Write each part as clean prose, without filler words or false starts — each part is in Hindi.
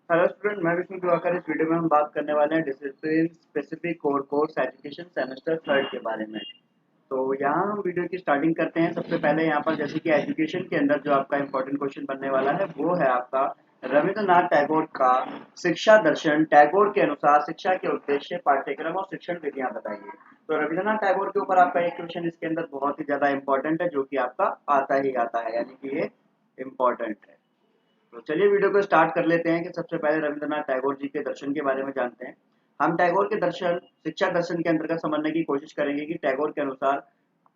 हेलो स्टूडेंट, मैं विष्णु दिवाकर। इस वीडियो में हम बात करने वाले हैं discipline specific core course education semester third के बारे में। तो यहाँ हम वीडियो की स्टार्टिंग करते हैं। सबसे पहले यहाँ पर जैसे कि एजुकेशन के अंदर जो आपका इंपॉर्टेंट क्वेश्चन बनने वाला है वो है आपका रविंद्रनाथ टैगोर का शिक्षा दर्शन। टैगोर के अनुसार शिक्षा के उद्देश्य, पाठ्यक्रम और शिक्षण विधियां बताइए। तो रविंद्रनाथ टैगोर के ऊपर आपका एक क्वेश्चन इसके अंदर बहुत ही ज्यादा इंपॉर्टेंट है, जो कि आपका आता ही आता है, यानी कि ये इम्पोर्टेंट है। तो चलिए वीडियो को स्टार्ट कर लेते हैं कि सबसे पहले रविंद्रनाथ टैगोर जी के दर्शन के बारे में जानते हैं। हम टैगोर के दर्शन शिक्षा दर्शन के अंतर्गत समझने की कोशिश करेंगे कि टैगोर के अनुसार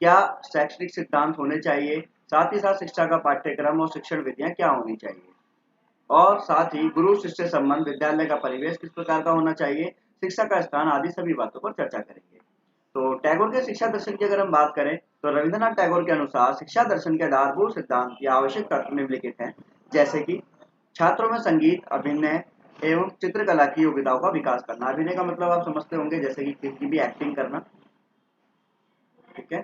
क्या शैक्षणिक सिद्धांत होने चाहिए, साथ ही साथ शिक्षा का पाठ्यक्रम और शिक्षण विधियां क्या होनी चाहिए, और साथ ही गुरु शिष्य संबंध, विद्यालय का परिवेश किस प्रकार का होना चाहिए, शिक्षा का स्थान आदि सभी बातों पर चर्चा करेंगे। तो टैगोर के शिक्षा दर्शन की अगर हम बात करें तो रविंद्रनाथ टैगोर के अनुसार शिक्षा दर्शन के आधारभूत सिद्धांत या आवश्यक तत्व निम्नलिखित हैं, जैसे कि छात्रों में संगीत, अभिनय एवं चित्रकला की योग्यताओं का विकास करना। अभिनय का मतलब आप समझते होंगे, जैसे कि किसी भी एक्टिंग करना, ठीक है।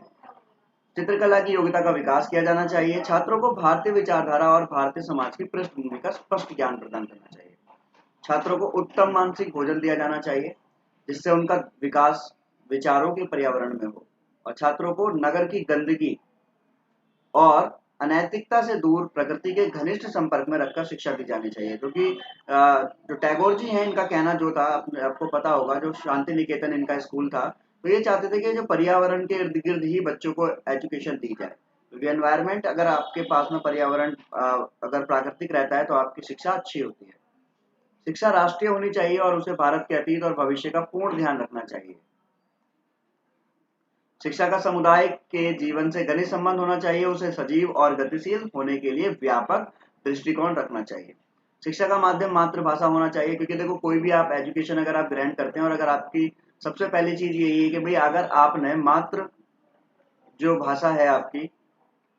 चित्रकला की योग्यता का विकास किया जाना चाहिए। छात्रों को भारतीय विचारधारा और भारतीय समाज की पृष्ठभूमि का स्पष्ट ज्ञान प्रदान करना चाहिए। छात्रों को उत्तम मानसिक भोजन दिया जाना चाहिए, जिससे उनका विकास विचारों के पर्यावरण में हो। और छात्रों को नगर की गंदगी और अनैतिकता से दूर प्रकृति के घनिष्ठ संपर्क में रखकर शिक्षा दी जानी चाहिए। क्योंकि जो टैगोर जी हैं, इनका कहना जो था, आपको पता होगा, जो शांति निकेतन इनका स्कूल था, तो ये चाहते थे कि जो पर्यावरण के इर्द गिर्द ही बच्चों को एजुकेशन दी जाए। क्योंकि एनवायरनमेंट अगर आपके पास में पर्यावरण अगर प्राकृतिक रहता है तो आपकी शिक्षा अच्छी होती है। शिक्षा राष्ट्रीय होनी चाहिए और उसे भारत के अतीत और भविष्य का पूर्ण ध्यान रखना चाहिए। शिक्षा का समुदाय के जीवन से घनिष्ठ संबंध होना चाहिए। उसे सजीव और गतिशील होने के लिए व्यापक दृष्टिकोण रखना चाहिए। शिक्षा का माध्यम मातृभाषा होना चाहिए, क्योंकि देखो कोई भी आप एजुकेशन अगर आप ग्रहण करते हैं और अगर आपकी सबसे पहली चीज यही है कि भाई अगर आपने मातृ जो भाषा है आपकी,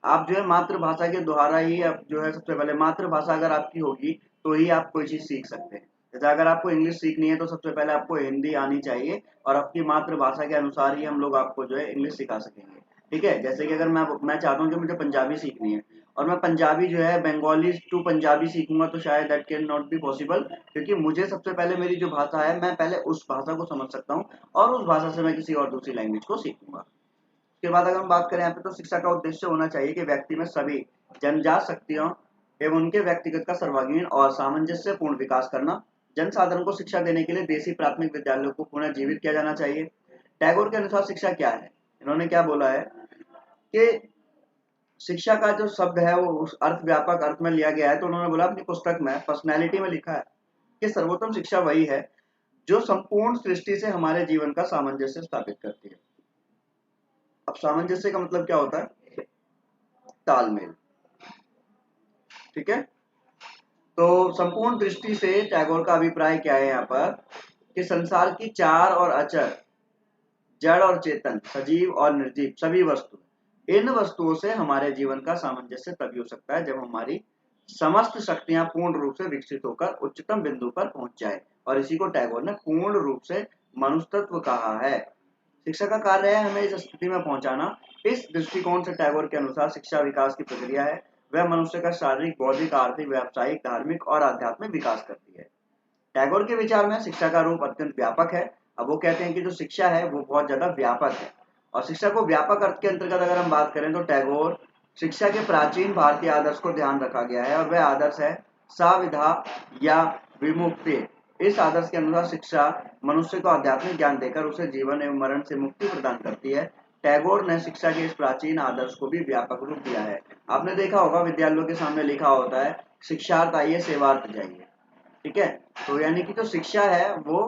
आप जो है मातृभाषा के द्वारा ही आप जो है सबसे पहले मातृभाषा अगर आपकी होगी तो ही आप कोई चीज सीख सकते हैं। जैसे अगर आपको इंग्लिश सीखनी है तो सबसे पहले आपको हिंदी आनी चाहिए, और आपकी मातृभाषा के अनुसार ही हम लोग आपको जो है इंग्लिश सिखा सकेंगे। ठीक है, जैसे कि अगर मैं चाहता हूँ कि मुझे पंजाबी सीखनी है और मैं पंजाबी जो है बंगाली टू पंजाबी सीखूंगा, तो शायद that can not be possible, क्योंकि मुझे सबसे पहले मेरी जो भाषा है मैं पहले उस भाषा को समझ सकता हूँ और उस भाषा से मैं किसी और दूसरी लैंग्वेज को सीखूंगा। उसके बाद अगर हम बात करें यहाँ पे, तो शिक्षा का उद्देश्य होना चाहिए कि व्यक्ति में सभी जनजात शक्तियों एवं उनके व्यक्तिगत का सर्वांगीण और सामंजस्यपूर्ण विकास करना। जनसाधारण को शिक्षा देने के लिए देसी प्राथमिक विद्यालयों को पुनः जीवित किया जाना चाहिए। टैगोर के अनुसार शिक्षा क्या है, इन्होंने क्या बोला है कि शिक्षा का जो शब्द है वो उस अर्थ व्यापक अर्थ में लिया गया है। तो उन्होंने बोला अपनी पुस्तक में पर्सनैलिटी में लिखा है कि सर्वोत्तम शिक्षा वही है जो संपूर्ण सृष्टि से हमारे जीवन का सामंजस्य स्थापित करती है। अब सामंजस्य का मतलब क्या होता है? तालमेल। ठीक है, तो संपूर्ण दृष्टि से टैगोर का अभिप्राय क्या है यहाँ पर कि संसार की चार और अचर, जड़ और चेतन, सजीव और निर्जीव सभी वस्तु, इन वस्तुओं से हमारे जीवन का सामंजस्य तभी हो सकता है जब हमारी समस्त शक्तियां पूर्ण रूप से विकसित होकर उच्चतम बिंदु पर पहुंच जाए। और इसी को टैगोर ने पूर्ण रूप से मनुष्यत्व कहा है। शिक्षा का कार्य है हमें इस स्थिति में पहुंचाना। इस दृष्टिकोण से टैगोर के अनुसार शिक्षा विकास की प्रक्रिया है। वह मनुष्य का शारीरिक, बौद्धिक, आर्थिक, व्यावसायिक, धार्मिक और आध्यात्मिक विकास करती है। टैगोर के विचार में शिक्षा का रूप अत्यंत व्यापक है। अब वो कहते हैं कि जो शिक्षा है वो बहुत ज्यादा व्यापक है, और शिक्षा को व्यापक अर्थ के अंतर्गत अगर हम बात करें तो टैगोर शिक्षा के प्राचीन भारतीय आदर्श को ध्यान रखा गया है, और वह आदर्श है साविधा या विमुक्ति। इस आदर्श के अनुसार शिक्षा मनुष्य को आध्यात्मिक ज्ञान देकर उसे जीवन एवं मरण से मुक्ति प्रदान करती है। टैगोर ने शिक्षा के इस प्राचीन आदर्श को भी व्यापक रूप दिया है। आपने देखा होगा विद्यालयों के सामने लिखा होता है शिक्षार्थ आइए सेवार्थ जाइए। ठीक है, तो यानी कि जो शिक्षा है वो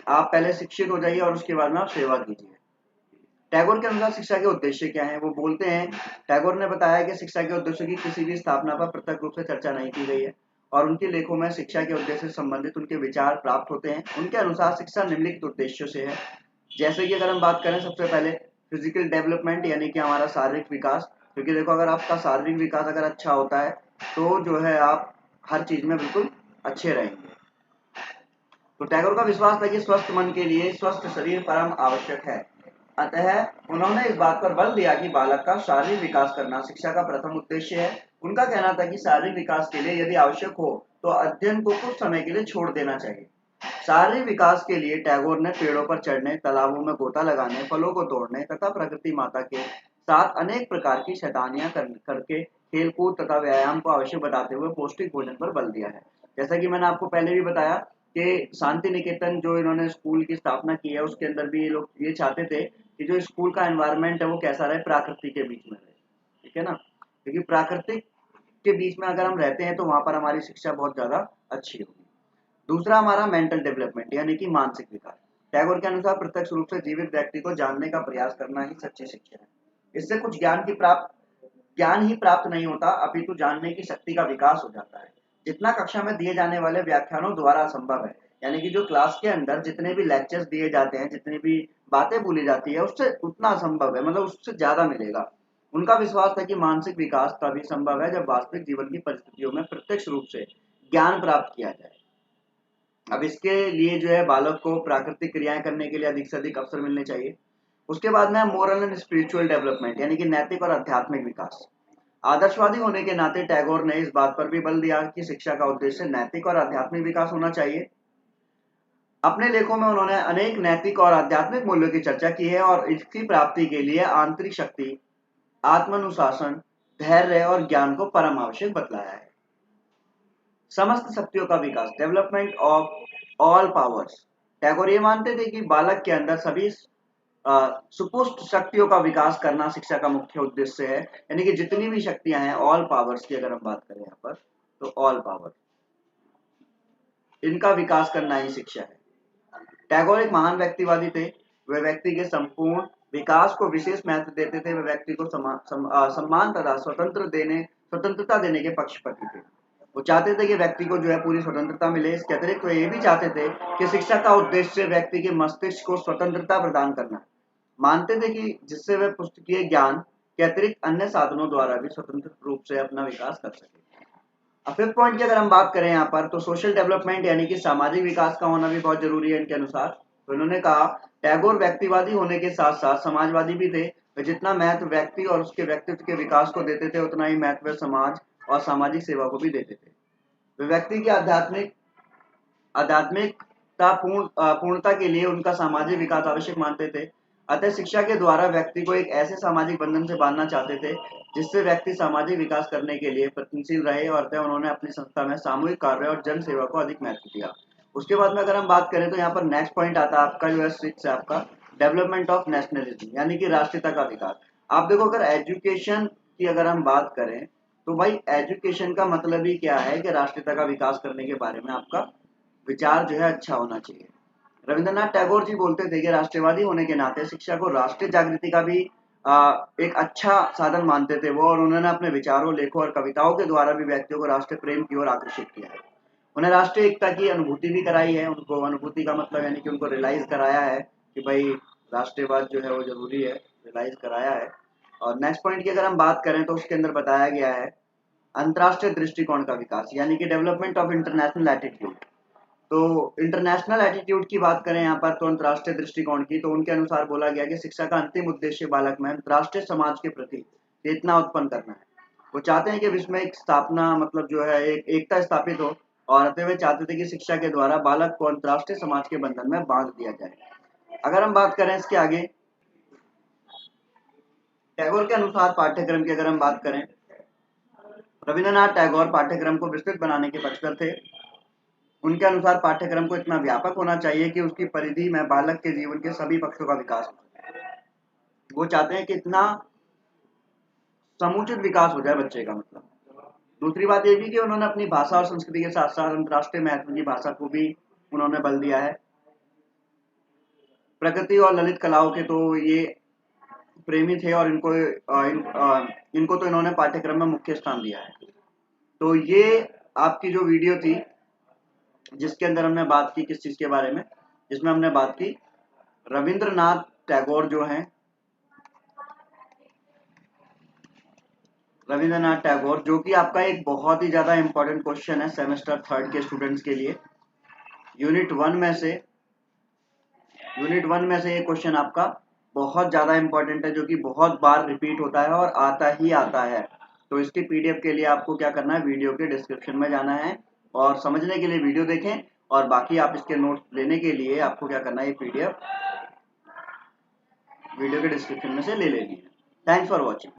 आप पहले शिक्षित हो जाइए और उसके बाद में आप सेवा कीजिए। टैगोर के अनुसार शिक्षा के उद्देश्य क्या है, वो बोलते हैं, टैगोर ने बताया कि शिक्षा के उद्देश्य की किसी भी स्थापना पर प्रत्यक्ष रूप से चर्चा नहीं की गई है, और उनके लेखों में शिक्षा के उद्देश्य से संबंधित उनके विचार प्राप्त होते हैं। उनके अनुसार शिक्षा निम्नलिखित उद्देश्यों से है, जैसे कि अगर हम बात करें सबसे पहले फिजिकल डेवलपमेंट, यानी कि हमारा शारीरिक विकास। क्योंकि देखो अगर आपका शारीरिक विकास अगर अच्छा होता है तो जो है आप हर चीज में बिल्कुल अच्छे रहेंगे। तो टैगोर का विश्वास था कि स्वस्थ मन के लिए स्वस्थ शरीर परम आवश्यक है। अतः उन्होंने इस बात पर बल दिया कि बालक का शारीरिक विकास करना शिक्षा का प्रथम उद्देश्य है। उनका कहना था कि शारीरिक विकास के लिए यदि आवश्यक हो तो अध्ययन को कुछ समय के लिए छोड़ देना चाहिए। शारीरिक विकास के लिए टैगोर ने पेड़ों पर चढ़ने, तालाबों में गोता लगाने, फलों को तोड़ने तथा प्रकृति माता के साथ अनेक प्रकार की शैतानियां करके खेलकूद तथा व्यायाम को आवश्यक बताते हुए पौष्टिक भोजन पर बल दिया है। जैसा कि मैंने आपको पहले भी बताया कि शांति निकेतन जो इन्होंने स्कूल की स्थापना की है, उसके अंदर भी ये लोग ये चाहते थे कि जो स्कूल का एनवायरनमेंट है वो कैसा रहे, प्रकृति के बीच में रहे। ठीक है ना, क्योंकि प्राकृतिक के बीच में अगर हम रहते हैं तो वहां पर हमारी शिक्षा बहुत ज्यादा अच्छी होगी। दूसरा हमारा मेंटल डेवलपमेंट यानी कि मानसिक विकास। टैगोर के अनुसार प्रत्यक्ष रूप से जीवित व्यक्ति को जानने का प्रयास करना ही सच्ची शिक्षा है। इससे कुछ ज्ञान ही प्राप्त नहीं होता, अपितु जानने की शक्ति का विकास हो जाता है, जितना कक्षा में दिए जाने वाले व्याख्यानों द्वारा संभव है। यानी कि जो क्लास के अंदर जितने भी लेक्चर्स दिए जाते हैं, जितनी भी बातें बोली जाती है, उससे उतना असंभव है, मतलब उससे ज्यादा मिलेगा। उनका विश्वास था कि मानसिक विकास तभी संभव है जब वास्तविक जीवन की परिस्थितियों में प्रत्यक्ष रूप से ज्ञान प्राप्त किया जाए। अब इसके लिए जो है बालक को प्राकृतिक क्रियाएं करने के लिए अधिक से अधिक अवसर मिलने चाहिए। उसके बाद में मोरल एंड स्पिरिचुअल डेवलपमेंट यानी कि नैतिक और आध्यात्मिक विकास। आदर्शवादी होने के नाते टैगोर ने इस बात पर भी बल दिया कि शिक्षा का उद्देश्य नैतिक और आध्यात्मिक विकास होना चाहिए। अपने लेखों में उन्होंने अनेक नैतिक और आध्यात्मिक मूल्यों की चर्चा की है और इसकी प्राप्ति के लिए आंतरिक शक्ति, आत्मानुशासन, धैर्य और ज्ञान को परम आवश्यक बतलाया है। समस्त शक्तियों का विकास, development of all powers. Tagore ये मानते थे कि बालक के अंदर सभी सुपुष्ट शक्तियों का विकास करना शिक्षा का मुख्य उद्देश्य है। यानी कि जितनी भी शक्तियां हैं, ऑल पावर्स की अगर हम बात करें यहाँ पर, तो ऑल पावर, इनका विकास करना ही शिक्षा है। टैगोर एक महान व्यक्तिवादी थे। वे व्यक्ति के संपूर्ण विकास को विशेष महत्व देते थे। वे व्यक्ति को सम्मान तथा स्वतंत्रता देने के पक्षपाती थे। वो चाहते थे कि व्यक्ति को जो है पूरी स्वतंत्रता मिले। इसके अतिरिक्त वे ये भी चाहते थे कि शिक्षा का उद्देश्य व्यक्ति के मस्तिष्क को स्वतंत्रता प्रदान करना। मानते थे कि जिससे वे पुस्तकीय ज्ञान के अतिरिक्त अन्य साधनों द्वारा भी स्वतंत्र रूप से अपना विकास कर सके। अब फिफ्थ पॉइंट की अगर हम बात करें यहाँ पर, तो सोशल डेवलपमेंट यानी कि सामाजिक विकास का होना भी बहुत जरूरी है इनके अनुसार। तो इन्होंने कहा टैगोर व्यक्तिवादी होने के साथ साथ समाजवादी भी थे। वे जितना महत्व व्यक्ति और उसके व्यक्तित्व के विकास को देते थे, उतना ही महत्व समाज और सामाजिक सेवा को भी देते थे। वे व्यक्ति की आध्यात्मिकता पूर्णता के लिए उनका सामाजिक विकास आवश्यक मानते थे। अतः शिक्षा के द्वारा व्यक्ति को एक ऐसे सामाजिक बंधन से बांधना चाहते थे जिससे व्यक्ति सामाजिक विकास करने के लिए प्रयत्नशील रहे, और अतः उन्होंने अपनी संस्था में सामूहिक कार्य और जन सेवा को अधिक महत्व दिया। उसके बाद में अगर हम बात करें तो यहाँ पर नेक्स्ट पॉइंट आता है आपका, जो है 6 है आपका, डेवलपमेंट ऑफ नेशनलिज्म यानी कि राष्ट्रीयता का विकास। आप देखो, अगर एजुकेशन की अगर हम बात करें तो भाई एजुकेशन का मतलब ही क्या है कि राष्ट्रीयता का विकास करने के बारे में आपका विचार जो है अच्छा होना चाहिए। रविंद्रनाथ टैगोर जी बोलते थे कि राष्ट्रवादी होने के नाते शिक्षा को राष्ट्रीय जागृति का भी एक अच्छा साधन मानते थे वो, और उन्होंने अपने विचारों, लेखों और कविताओं के द्वारा भी व्यक्तियों को राष्ट्रीय प्रेम की ओर आकर्षित किया है। उन्हें राष्ट्रीय एकता की अनुभूति भी कराई है। उनको अनुभूति का मतलब यानी कि उनको रियलाइज कराया है कि भाई राष्ट्रीयवाद जो है वो जरूरी है, रियलाइज कराया है। और नेक्स्ट पॉइंट की अगर हम बात करें तो उसके अंदर बताया गया है अंतरराष्ट्रीय दृष्टिकोण का विकास यानी कि डेवलपमेंट ऑफ इंटरनेशनल एटीट्यूड। तो इंटरनेशनल एटीट्यूड की बात करें यहाँ पर, तो अंतरराष्ट्रीय दृष्टिकोण की, तो उनके अनुसार बोला गया कि शिक्षा का अंतिम उद्देश्य बालक में अंतरराष्ट्रीय समाज के प्रति चेतना उत्पन्न करना है। वो चाहते हैं कि विश्व में एक स्थापना, मतलब जो है एक एकता स्थापित हो, और अतः वे चाहते थे कि शिक्षा के द्वारा बालक को अंतरराष्ट्रीय समाज के बंधन में बांध दिया जाए। अगर हम बात करें इसके आगे, टैगोर के अनुसार पाठ्यक्रम की अगर हम बात करें, रविंद्रनाथ टैगोर पाठ्यक्रम को विस्तृत बनाने के पक्षधर थे। उनके अनुसार पाठ्यक्रम को इतना व्यापक होना चाहिए कि उसकी परिधि में बालक के जीवन के सभी पक्षों का विकास हो। वो चाहते हैं कि इतना समुचित विकास हो जाए बच्चे का, मतलब। दूसरी बात ये भी कि उन्होंने अपनी भाषा और संस्कृति के साथ साथ अंतर्राष्ट्रीय महत्व की भाषा को भी उन्होंने बल दिया है। प्रकृति और ललित कलाओं के तो ये प्रेमी थे, और इनको तो इन्होंने पाठ्यक्रम में मुख्य स्थान दिया है। तो ये आपकी जो वीडियो थी जिसके अंदर हमने बात की किस चीज के बारे में, जिसमें हमने बात की रविंद्रनाथ टैगोर जो हैं, रविंद्रनाथ टैगोर, जो कि आपका एक बहुत ही ज्यादा इंपॉर्टेंट क्वेश्चन है सेमेस्टर 3 के स्टूडेंट्स के लिए। यूनिट वन में से ये क्वेश्चन आपका बहुत ज्यादा इंपॉर्टेंट है, जो कि बहुत बार रिपीट होता है और आता ही आता है। तो इसके पीडीएफ के लिए आपको क्या करना है, वीडियो के डिस्क्रिप्शन में जाना है, और समझने के लिए वीडियो देखें, और बाकी आप इसके नोट्स लेने के लिए आपको क्या करना है, ये PDF वीडियो के डिस्क्रिप्शन में से ले लेनी है। Thanks for watching.